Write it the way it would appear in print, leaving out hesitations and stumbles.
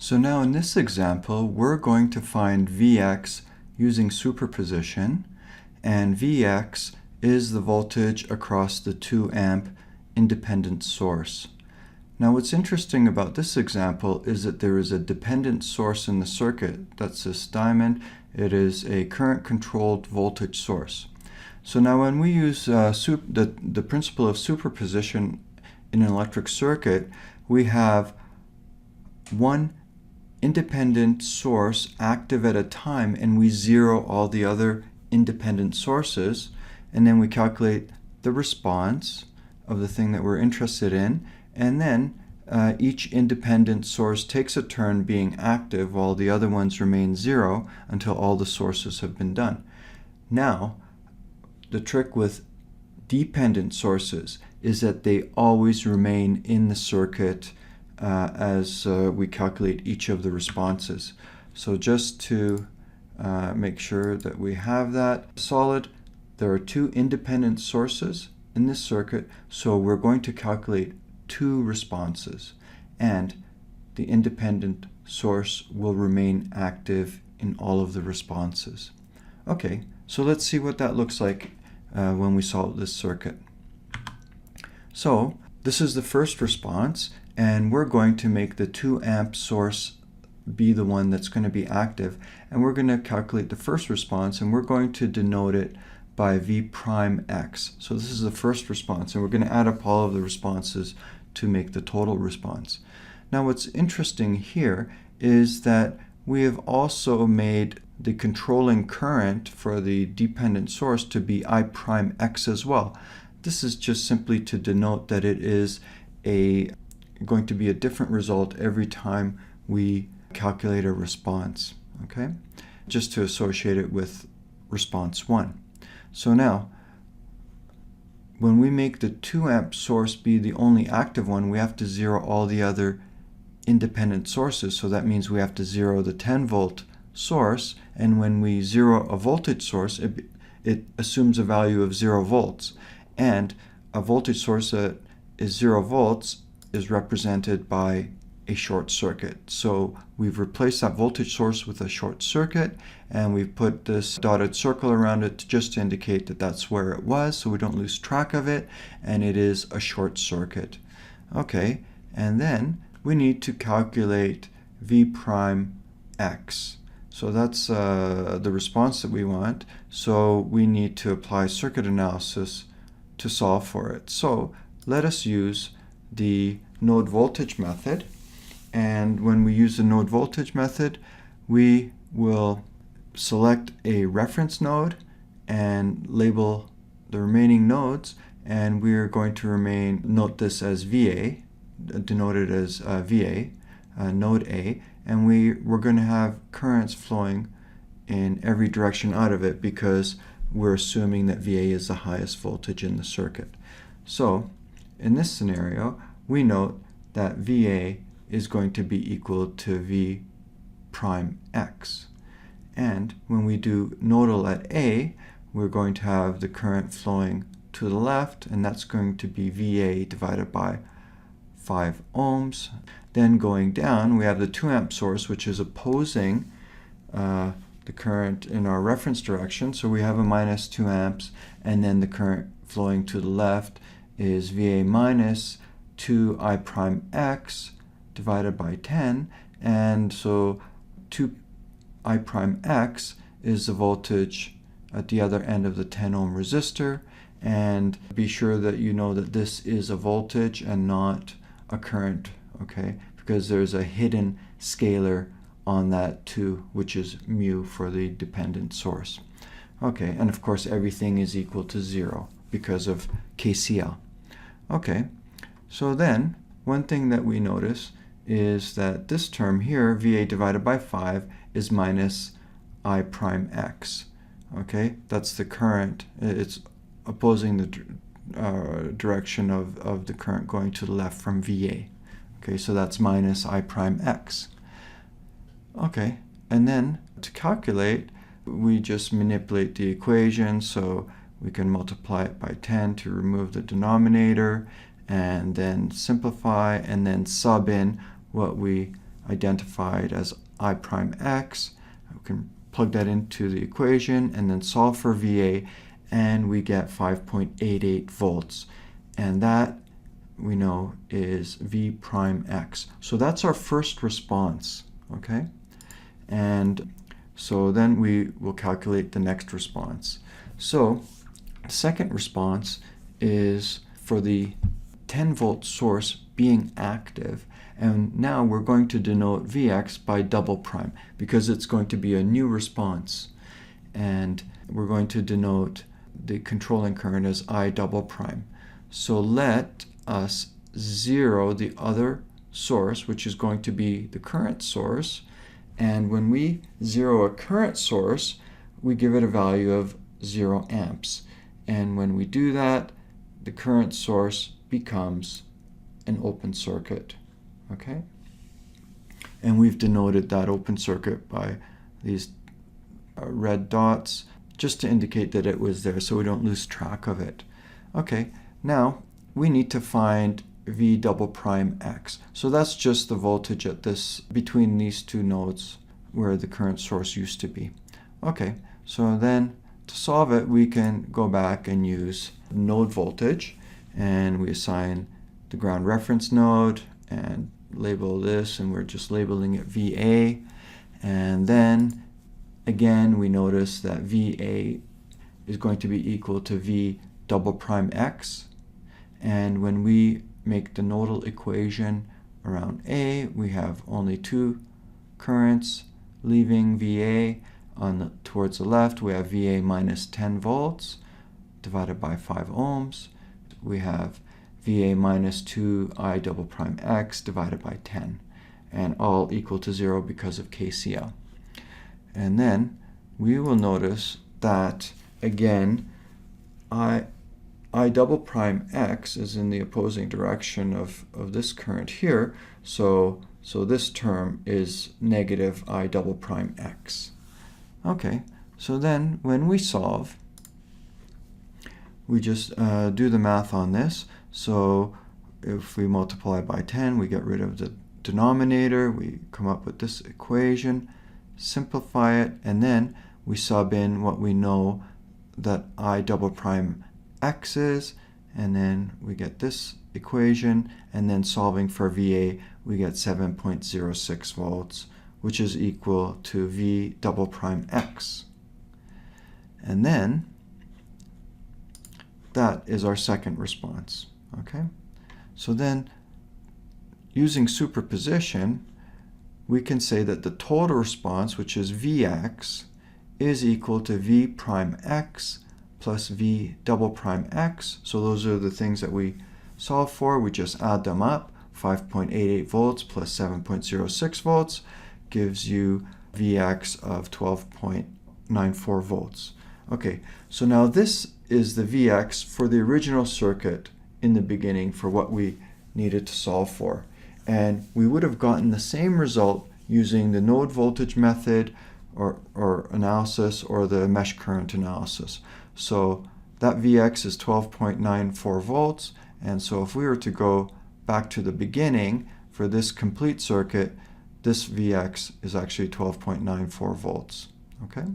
So now in this example, we're going to find Vx using superposition, and Vx is the voltage across the 2 amp independent source. Now what's interesting about this example is that there is a dependent source in the circuit. That's this diamond. It is a current controlled voltage source. So now when we use the principle of superposition in an electric circuit, we have one independent source active at a time, and we zero all the other independent sources, and then we calculate the response of the thing that we're interested in, and then each independent source takes a turn being active while the other ones remain zero until all the sources have been done. Now, the trick with dependent sources is that they always remain in the circuit as we calculate each of the responses. So just to make sure that we have that solid, there are 2 independent sources in this circuit, so we're going to calculate 2 responses, and the independent source will remain active in all of the responses. Okay, so let's see what that looks like when we solve this circuit. So this is the first response, and we're going to make the 2 amp source be the one that's going to be active, and we're going to calculate the first response, and we're going to denote it by V prime X. So this is the first response, and we're going to add up all of the responses to make the total response. Now what's interesting here is that we have also made the controlling current for the dependent source to be I prime X as well. This is just simply to denote that it is going to be a different result every time we calculate a response, okay? Just to associate it with response 1. So now, when we make the 2 amp source be the only active one, we have to zero all the other independent sources. So that means we have to zero the 10 volt source, and when we zero a voltage source, it assumes a value of 0 volts. And a voltage source that is 0 volts is represented by a short circuit. So we've replaced that voltage source with a short circuit, and we've put this dotted circle around it just to indicate that that's where it was, so we don't lose track of it, and it is a short circuit. Okay, and then we need to calculate V prime X. So that's the response that we want, so we need to apply circuit analysis to solve for it. So let us use the node voltage method. And when we use the node voltage method, we will select a reference node and label the remaining nodes, and we're going to note this as VA, denoted as VA, node A, and we're going to have currents flowing in every direction out of it because we're assuming that VA is the highest voltage in the circuit. So in this scenario, we note that VA is going to be equal to V prime X. And when we do nodal at A, we're going to have the current flowing to the left, and that's going to be VA divided by 5 ohms. Then going down, we have the 2 amp source, which is opposing the current in our reference direction. So we have a minus 2 amps, and then the current flowing to the left is VA minus 2I prime X divided by 10, and so 2I prime X is the voltage at the other end of the 10 ohm resistor, and be sure that you know that this is a voltage and not a current, okay, because there's a hidden scalar on that too, which is mu for the dependent source. Okay, and of course everything is equal to 0 because of KCL. Okay, so then one thing that we notice is that this term here, VA divided by 5, is minus I prime X. Okay, that's the current. It's opposing the direction of the current going to the left from VA. Okay, so that's minus I prime X. Okay, and then to calculate, we just manipulate the equation, so we can multiply it by 10 to remove the denominator, and then simplify, and then sub in what we identified as I prime x. We can plug that into the equation and then solve for VA, and we get 5.88 volts. And that we know is V prime x. So that's our first response, okay? And so then we will calculate the next response. So the second response is for the 10-volt source being active, and now we're going to denote Vx by double prime because it's going to be a new response, and we're going to denote the controlling current as I double prime. So let us zero the other source, which is going to be the current source, and when we zero a current source, we give it a value of 0 amps. And when we do that, the current source becomes an open circuit, okay? And we've denoted that open circuit by these red dots just to indicate that it was there so we don't lose track of it. Okay, now we need to find V double prime x. So that's just the voltage at this, between these two nodes where the current source used to be. Okay, so then to solve it, we can go back and use node voltage, and we assign the ground reference node and label this, and we're just labeling it VA. And then again, we notice that VA is going to be equal to V double prime x. And when we make the nodal equation around A, we have only two currents leaving VA. Towards the left, we have VA minus 10 volts divided by 5 ohms. We have VA minus 2I double prime x divided by 10, and all equal to 0 because of KCL. And then we will notice that, again, I double prime x is in the opposing direction of this current here, so this term is negative I double prime x. Okay, so then when we solve, we just do the math on this. So if we multiply by 10, we get rid of the denominator, we come up with this equation, simplify it, and then we sub in what we know that I double prime x is, and then we get this equation, and then solving for VA, we get 7.06 volts, which is equal to V double prime x. And then that is our second response, okay? So then, using superposition, we can say that the total response, which is Vx, is equal to V prime x plus V double prime x. So those are the things that we solve for. We just add them up. 5.88 volts plus 7.06 volts gives you Vx of 12.94 volts. Okay, so now this is the Vx for the original circuit in the beginning for what we needed to solve for. And we would have gotten the same result using the node voltage method or analysis or the mesh current analysis. So that Vx is 12.94 volts, and so if we were to go back to the beginning for this complete circuit, this Vx is actually 12.94 volts, okay?